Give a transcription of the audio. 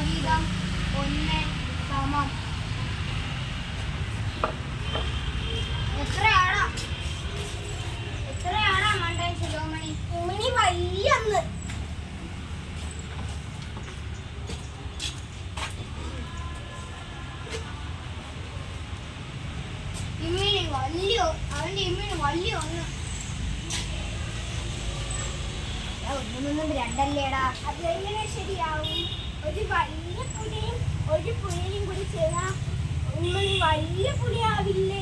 ഭാഗികം 1 സമം എത്രയാടാ മണ്ടൻ ശിരോമണി? ഉമിനി വലിയൊന്ന്. അവന്റെ ഇമ്മിണി വലിയ ഒന്ന്. ഒന്നും രണ്ടല്ലേടാ. അതെങ്ങനെ ശരിയാവും? ഒരു വലിയ പുലിയും ഒരു പുലിയും കൂടി ചേർന്നാ ഉമ്മണി വലിയ പുലിയാവില്ലേ?